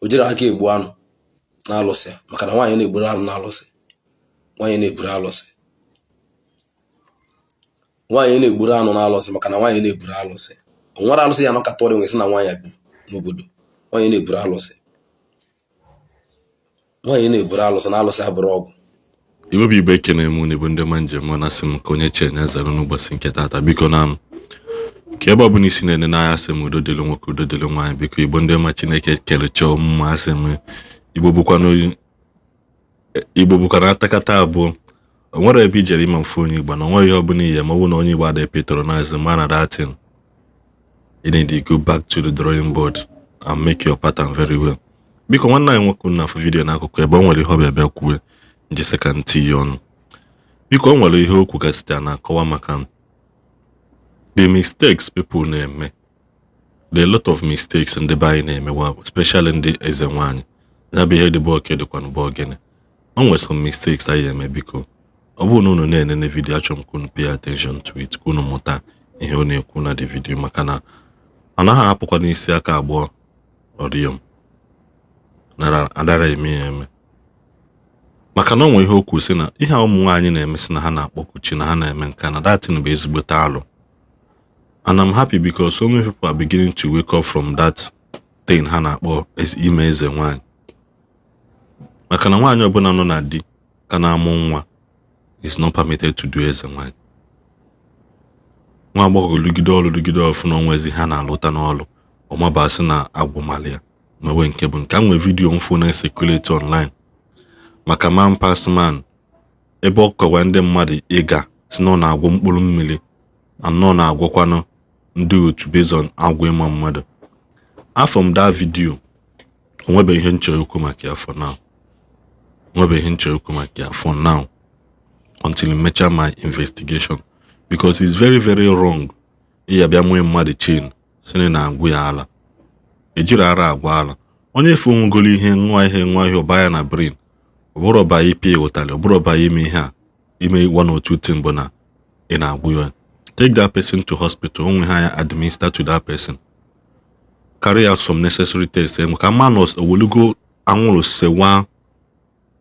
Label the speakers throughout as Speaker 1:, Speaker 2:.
Speaker 1: jiri aka egbu anụ na-alụsị maka na nwaanyị na-egburu anụ na-alụsị. Nwaanyị na-egburu alụsị. Nwaanyị na-egburu anụ na-alụsị maka na nwaanyị na-egburu alụsị. O nwere alụsị ya nọ ka tụọrọ nwesị na nwaanyị bi n'obodo. Nwaanyị na-egburu alụsị. Nwaanyị na-egburu alụsị na alụsị abụrụ ọgụ.
Speaker 2: Igbo bụ Igbo ekene m n'ebe ndị ma njem na asị m ka onye chenye zara n'ụbọchị nke tata biko na m ka ebe ọ bụla isi na-ene n'ahịa asị m udo dịrị nwoke udo dịrị nwaanyị biko Igbo ndị ma Chineke kere chọọ mma asị m Igbo bụkwa atakata abụọ. O nwere ebe ijere ịma mfe onye Igbo na o nwere ihe ọ bụla ihe ma ọ bụ na onye Igbo ada patronize man na that thing. You need to go back to the drawing board and make your pattern very well. Biko nwanne anyị nwoke na afọ video n'akụkụ ebe o nwere ihe ọ bịa bịa kwuo njise ka ntị ya ọnụ. Biko o nwere ihe okwu ka site na-akọwa maka the mistakes people na-eme. There are a lot of mistakes ndị be anyị na-emewa, especially ndị eze nwaanyị. Ya bụ ihe dị bụ oke dịkwa n'ụba ogene. O nwere some mistakes anyị eme biko. Ọ bụrụ na unu na-enene video achọrọ m ka unu pay attention to it, ka unu mụta ihe ọ na-ekwu na the video maka na anaghị ahapụkwa n'isi aka abụọ ọrịọm. Nara adara eme ya eme. Maka na onwe ihe okwu si na ihe ụmụ nwaanyị na-eme si na ha na-akpọku chi na ha na-eme nka na that thing bụ ezigbote alụ. And I'm happy because so many people are beginning to wake up from that thing ha na-akpọ ime eze nwaanyị. Maka na nwaanyị ọbụla nọ na di ka na-amụ nwa is not permitted to do eze nwaanyị. Nwa agbọghọ lụgide ọlụ ọfụ na onwezi ha na-alụta n'ọlụ ọmabasị na agwụ malia mewe nke bụ nke nwe vidio mfụ na-esecurity online maka man pass man ebe ọ kọwa ndị mmadụ ịga si na ọ na-agwụ mkpụrụ mmiri anọ na-agwụkwanụ ndị otu based on agwụ ịma mmadụ. Afọ m that video onwebe ihe nchọrọ okwu maka ya for now. Onwebe ihe nchọrọ okwu maka ya for now until I mecha my investigation because it's very very wrong iya bịa nwee mmadụ chain sị na agwụ ya ala. Ejiri ara agwa ala onye efu onwegolo ihe nwa ihe ọba ya na brain ọbụrụ ọba ipi ụtalị ọbụrụ ọba ime ihe a ime one or two thing bụ na ị na-agwụ ya. Take that person to hospital onwe ha ya administer to that person, carry out some necessary tests enwe ka manos owolugo anwụrụ sewa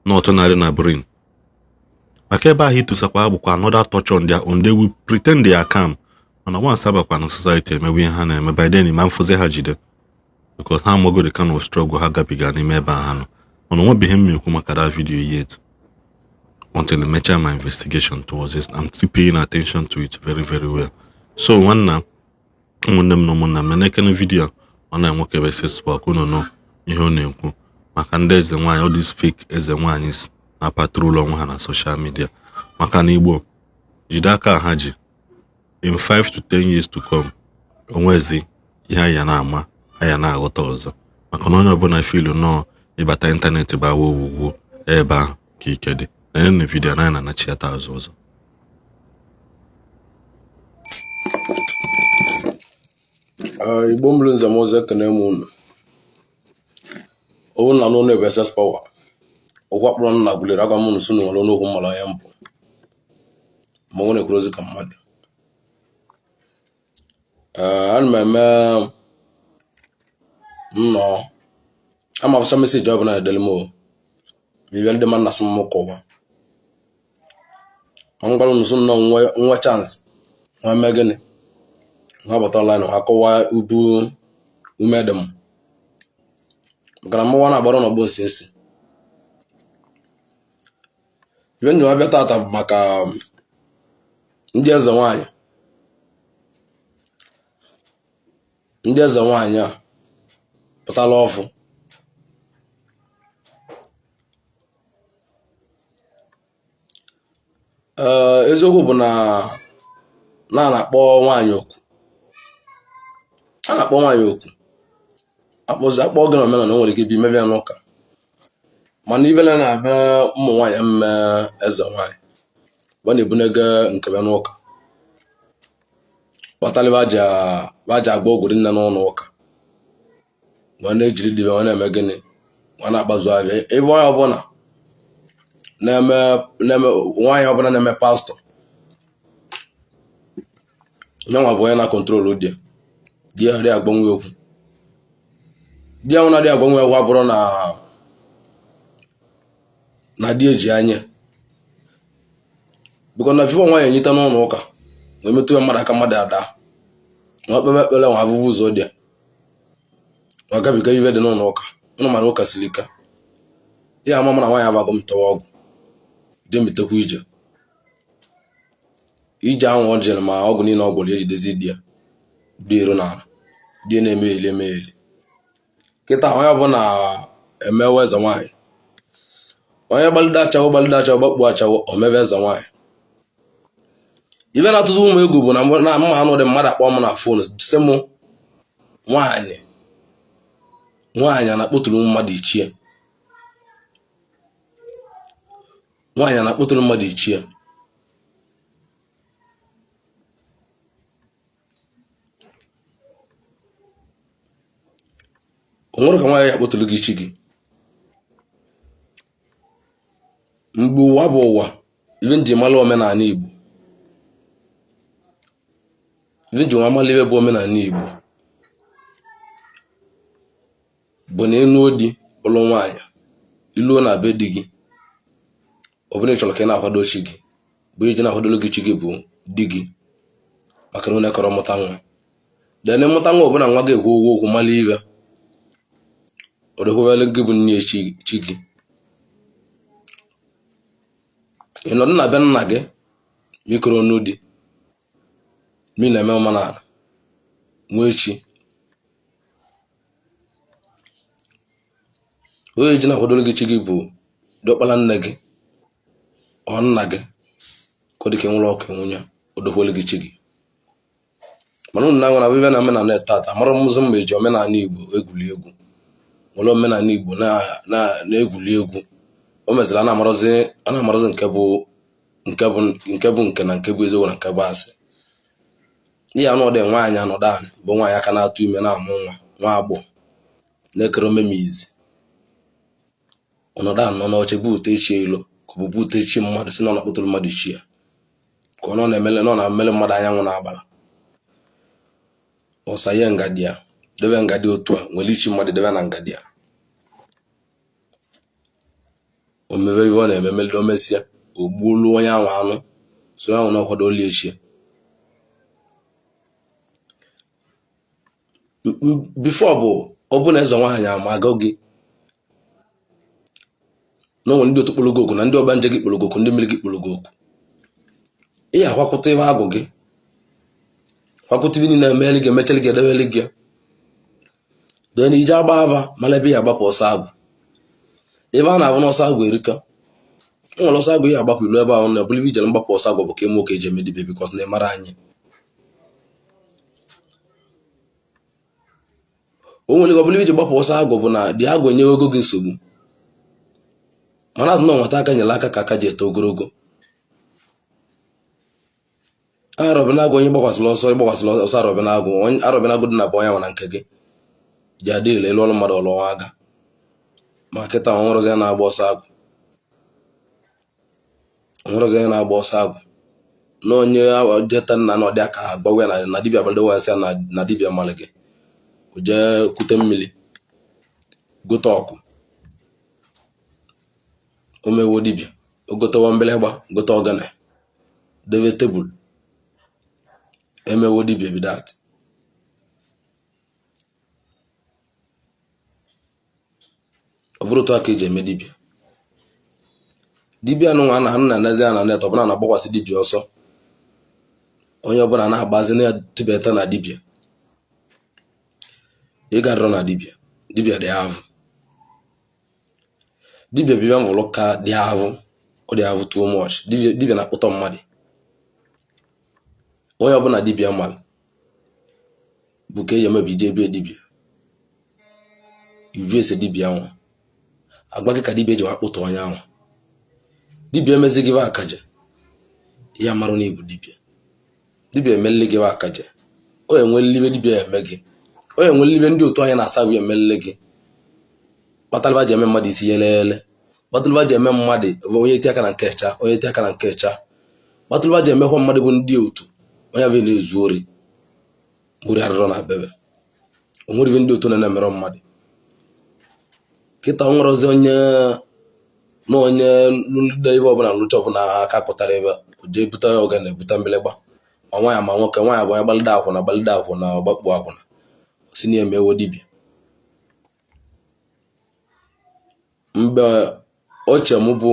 Speaker 2: n'ọtọ narị na brain. Maka ebe ahụ ịtụsakwa bụkwa another touch on their own. They will pretend they are calm mana once abakwa na society emewe ihe ha na-eme by then ma mfụzi ha jide because ha amago the kind of struggle ha gabiga n'ime ebe ha nọ. Mana onwebeghị m ekwu maka that video yet until I mecha my investigation towards it. I'm still paying attention to it very very well. So ụmụnne m na ụmụnna m na-ekene video ọ na-enwoke versus work unu nọ ihe ọ na-ekwu maka ndị eze nwaanyị all these fake eze nwaanyị na patrol onwe ha na social media. Maka na Igbo jide aka ha ji in 5 to 10 years to come onwezi ihe anya na-ama anya na-aghọta ọzọ maka na onye ọbụla feel nọ ịbata ịntanetị bụ awa owuwu ebe ahụ ka ike dị na video na na-anachi ya taa ọzọ.
Speaker 1: Igbo mbụrụ nze m ọzọ ekene m unu. Owu na n'ụlọ ebe SS Power ụgwọ kpọrọ nna gwulere agwa m unu sunu nwere n'okwu mmara ya mpụ ma ọ na-ekwuru ozi ka mmadụ. Ana m eme nnọọ ama afụsa meseji ọ bụla na-edele m o ibe ndị mmadụ na-asị m kọwa ma m gwara unu sunu nọ nwa chance nwa mee gịnị nwa bata online ha kọwa ubu ume dị m maka na mụnwa na-agbara n'ọgbọ nsi ibe ndị abịa tata bụ maka ndị eze nwaanyị a pụtala ọfụ eziokwu bụ na na-akpọ nwaanyị okwu akpọ oge na omenala nwere ike bi mebe ya n'ụka mana ibele na-abịa ụmụ nwaanyị mme eze nwaanyị bụ na-ebunege nke bịa n'ụka kpatali baja agba ogwuri nne n'ụlọ ụka ma na-ejiri dibe ma na-eme gịnị ma na-akpazu ahịa ebe onye ọbụla na-eme nwaanyị ọbụla na-eme pastọ nyanwa bụ onye na-akọntrolu di ya ghara agbanwe okwu di ahụ na-adị agwa nwe egwu abụrụ na di eji anya biko na bifo nwaanyị enyita n'ụlọ ụka wee metụ ya mmadụ aka mmadụ ada nwa kpeme ekpere nwa abụbụ ụzọ dị nwa gabiga iwe dị n'ụlọ ụka ụnụ mana ụka siri ike ya ama na nwaanyị abago m tọwa ọgwụ dị mitekwa ije ahụ ọ jere ma ọgwụ niile ọ gwụrụ ejidezi di ya dị ero n'ala di na-emegheli kịta onye ọbụla emewe eze nwaanyị onye gbalide achawo gbakpu achawo o mebe eze nwaanyị ibe na-atụzi ụmụ egwu bụ na mma anụ dị mmadụ akpọ m na fon si m nwaanyị a na-akpụtụrụ mmadụ ichie nwaanyị a na-akpụtụrụ mmadụ ichie o nwere ka nwaanyị ya akpụtụrụ gị ichi gị mgbe ụwa bụ ụwa ibe nji mara omenala Igbo ibe nji nwa mara ibe bụ omenala Igbo bụ na ịnụ di ụlọ nwaanyị iluo na be di gị ọ bụrụ na ị chọrọ ka ị na-akwado chi gị bụ iji na-akwadolo gị chi gị bụ di gị maka na onye kọrọ mụta nwa dene mụta nwa ọbụla nwa ga-ekwu ụgwọ okwu mara ibe ọ dịkwabele gị bụ nne chi gị ị nọdụ na be nna gị mikoro n'ụdị mi na-eme omenala nwee chi onye ji na-akwadoro gị chi gị bụ dọkpara nne gị ọ nna gị ka ọ dịka nwụrụ ọkụ nwunye odokwele gị chi gị mana ụnụ na-anwere abịbịa na omenala tata amara mụzị mgbe eji omenala Igbo egwuli egwu nwere omenala Igbo na-egwuli egwu o meziri a na-amarozi nke bụ nke na nke bụ eziokwu na nke bụ asị ihe anụ ọdị nwaanyị anọdụ anyị bụ nwaanyị aka na-atụ ime na-amụ nwa agbọ na-ekere omemizi ọnọdụ anọ n'oche bụ ute ichi elu ka ọ bụ bute chi mmadụ si na ọ na-akpụtụrụ mmadụ ichi ya ka ọ na-emele mmadụ anyanwụ na-agbara ọsa ihe ngadi ya debe ngadi otu a nwere ichi mmadụ debe na ngadi ya o mebe ibe ọ na-eme mele omesịa o gbuolu onye ahụ anụ so ahụ na ọkwado oli echie bifo bụ ọ bụ na eze nwaanyị amago gị na onwe ndị otu kpologoku na ndị ọgbanje gị kpologoku ndị mmiri gị kpologoku ị ya akwakọta ebe agụ gị kwakọta ibe niile emeli gị emechali gị edeweli gị dee na ije agba ava mala ebe ya agbapụ ọsọ agụ ebe a na-abụ n'ọsọ agụ erika o nwere ọsọ agụ ya agbapụ ilu ebe ahụ na ebuli ijere mgbapụ ọsọ agụ bụ ka eme oke eji eme dibia bikọs na ịmara anyị o nwere ọbụla iji gbapụ ọsọ agụ bụ na dị agụ enyewe ego gị nsogbu mana azụ na nwata aka nyere aka ka aka ji eto ogologo arọbịnagụ onye ịgbakwasịrị ọsọ arọbịnagụ dị na bụ onye nwa na nke gị ji adị ile elu ọrụ mmadụ ọlụwa aga ma kịta onwerozi ya na-agba ọsọ agụ na onye jeta nna na ọdị aka agbawe na dibịa abalịdewasị ya na dibịa mmalị gị o jee kute mmiri gote ọkụ o mewo dibịa o gotewa mgbịrịgba gote ọgana debe tebụl emewo dibịa bidat ọ bụrụ otu aka eji eme dibịa nụnwa na ha na-enezi ya na net ọbụla na-agbakwasị dibịa ọsọ onye ọbụla na-agbazi na-etibeta na dibịa ị garịrọ na dibịa dị avụ dibịa bịa mvụlụ ka dị avụ ọ dị avụ too much dibịa na-akpụtọ mmadụ onye ọbụla dibịa mmadụ bụ ka eji emebi ije ebe dibịa iju ese dibịa nwa agba gị ka dibịa eji wakpụtọ onye ahụ dibịa emezi gị akaje ya marụ na ibu dibịa emelele gị akaje o enwelibe dibịa eme gị o enwelibe ndị otu anya na-asa gị emelele gị kpatalịba ji eme mmadụ isi yelele kpatalịba ji eme mmadụ onye ti aka na nkecha kpatalịba ji emekwa mmadụ bụ ndị otu onye bụ na-ezu ori arịrọ na bebe onwere ndị otu na-emere mmadụ kịta nwerozi onye lụde ibe ọbụla lụcha ọbụla aka pụtara ebe jee bute ogene bute mgbịlịgba ma nwaanyị ma nwoke nwaanyị bụ onye gbalide akwụna ọgbakpu akwụna si na eme ewo dibịa mgbe oche m bụ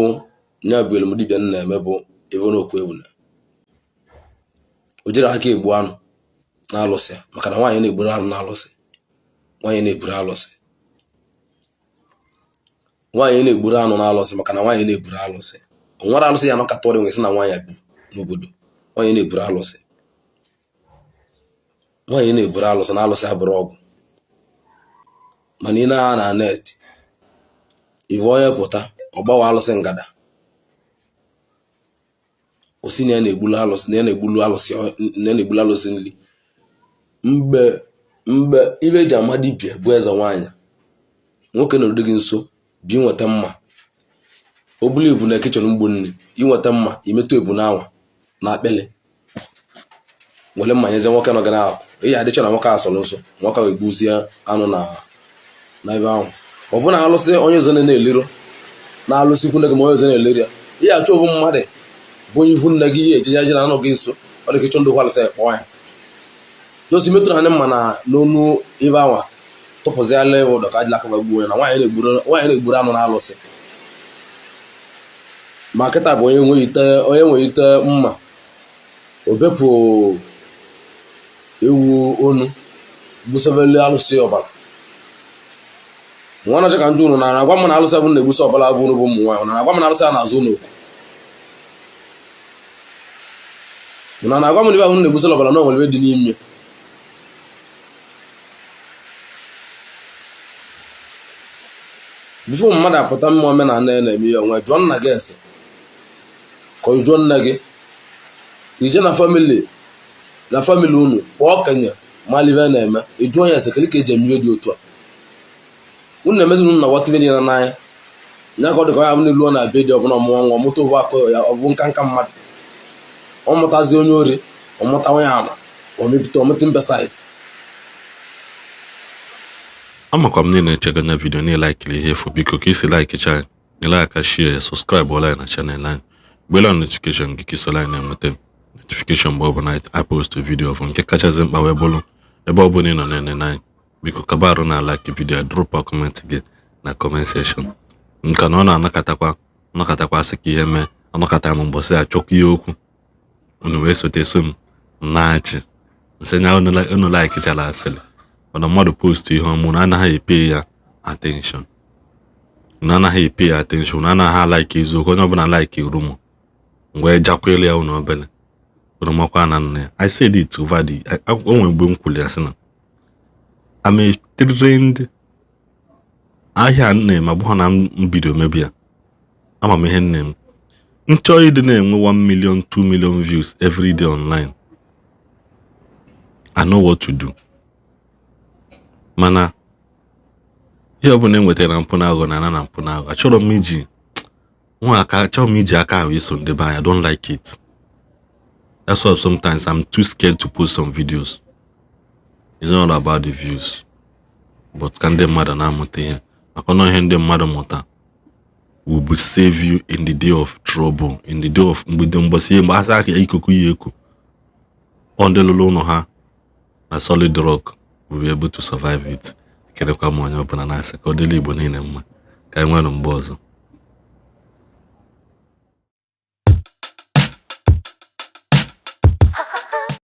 Speaker 1: nya bụ elu m dibịa na-eme bụ ebe n'okwu ewu na o jere aka egbu anụ na-alụsị maka na nwaanyị na-egburu anụ na-alụsị nwaanyị na-egburu alụsị maka na nwaanyị na-egburu alụsị o nwere alụsị ya nọkata ọrịa nwesị na nwaanyị bi n'obodo nwaanyị na-egburu alụsị na alụsị abụrụ ọgwụ mana ị na-ha na net ive onye pụta ọgbawa alụsị ngada osi na ya na-egbulu alụsị nri mgbe ibe eji ama dibịa bụ eze nwaanyị nwoke nọrọ gị nso bi nweta mma o bulu ebu na kichin mgbu nri inweta mma imetụ ebu n'anwa na akpịlị were mma nyeze nwoke nọ gara ahụ ihe adịcha na nwoke asọrọ nso nwoke wee gbuzie anụ na ebe ahụ ọ bụ na alụsị onye ọzọ na-elero na-alụsị ikwu nne gị ma onye ọzọ na-elere ya ihe achọ ovu mmadụ bụ onye ihu nne gị ihe ejeje na anụ gị nso ọ dị ka ịchọ ndụ alụsị kpọọ ya dosi metụrụ anya mma na n'onu ebe anwa tụpụziala ebe ụdọ ka ajịla aka gbuo ya na nwaanyị na-egburu anụ na-alụsị ma kịta bụ onye nwe ite mma obepụ ewu onu gbusebele alụsị ọbara nwa na ka ndị unu na agwa m na alụsị bụ na-egbusi ọbara bụ ụmụ nwaanyị na agwa m na alụsị a na-azụ n'okwu na agwa m na ibe ahụ na-egbusi ọbara na onwere dị n'ime bifo mmadụ apụta mma omenala ya na-eme ya onwe jụọ nna gị ese ka ọ jụọ nna gị ije na famili unu kpọọ okenye malive na-eme ịjụọ ya ese kele ka eji eme dị otu a unu na-emezi na wọtịbe dị na n'anya nya ka ọ dị ka ya bụ n'ilu ọ na-abịa dị ọbụla ọmụọ nwa ọmụta ovu akụ ya ọ bụ nka mmadụ ọ mụtazi onye ori ọmụta onye ama ọmepụta ọmụta mbesaid
Speaker 2: amakwa m niile na-echega anya vidio niile laikiri ihe efu biko ka isi laikicha nyere aka share subscribe ọla na chanel anyị gbela notification gị ka isola anyị na-enweta notification mgbe ọ bụla anyị post vidio ọfụ nke kachasị mkpa wee bụrụ ebe ọ bụla ị nọ na-enene anyị biko kaba arụ na like vidio drop a comment gị na comment section nka na ọ na-anakatakwa asị ka ihe mee anọkata m mbọsị achọkwa ihe okwu unu wee sote so m na-achị nsenya unu like chala asịrị mana mmadụ post ihe ọmụ na anaghị epe ya attention unu anaghị like eziokwu onye ọbụla like rumo mgbe jakwele ya unu obele unu makwa na nne I said it over the onwe mgbe m kwuli asị na I'm a trained ahịa nne ma bụghị na mbido mebi ya ama m ihe nne m nchọ ịdị na-enwe 1 million 2 million views every day online. I know what to do. Mana ihe ọbụla enwetara mpụ na agụ na mpụ na agụ achọrọ m iji aka ahụ eso ndị be anya. I don't like it. That's why sometimes I'm too scared to post some videos. It's not all about the views. But ka ndị mmadụ na-amụta ihe maka na ihe ndị mmadụ mụta will save you in the day of trouble, in the day of mgbasi mgbe asa aka ikuku ya eku on the lulu no ha na solid rock will be able to survive it. Kelekwa m onye ọbụla na-asị ka ọ dịrị Igbo niile mma ka anyị nwere mgbe ọzọ.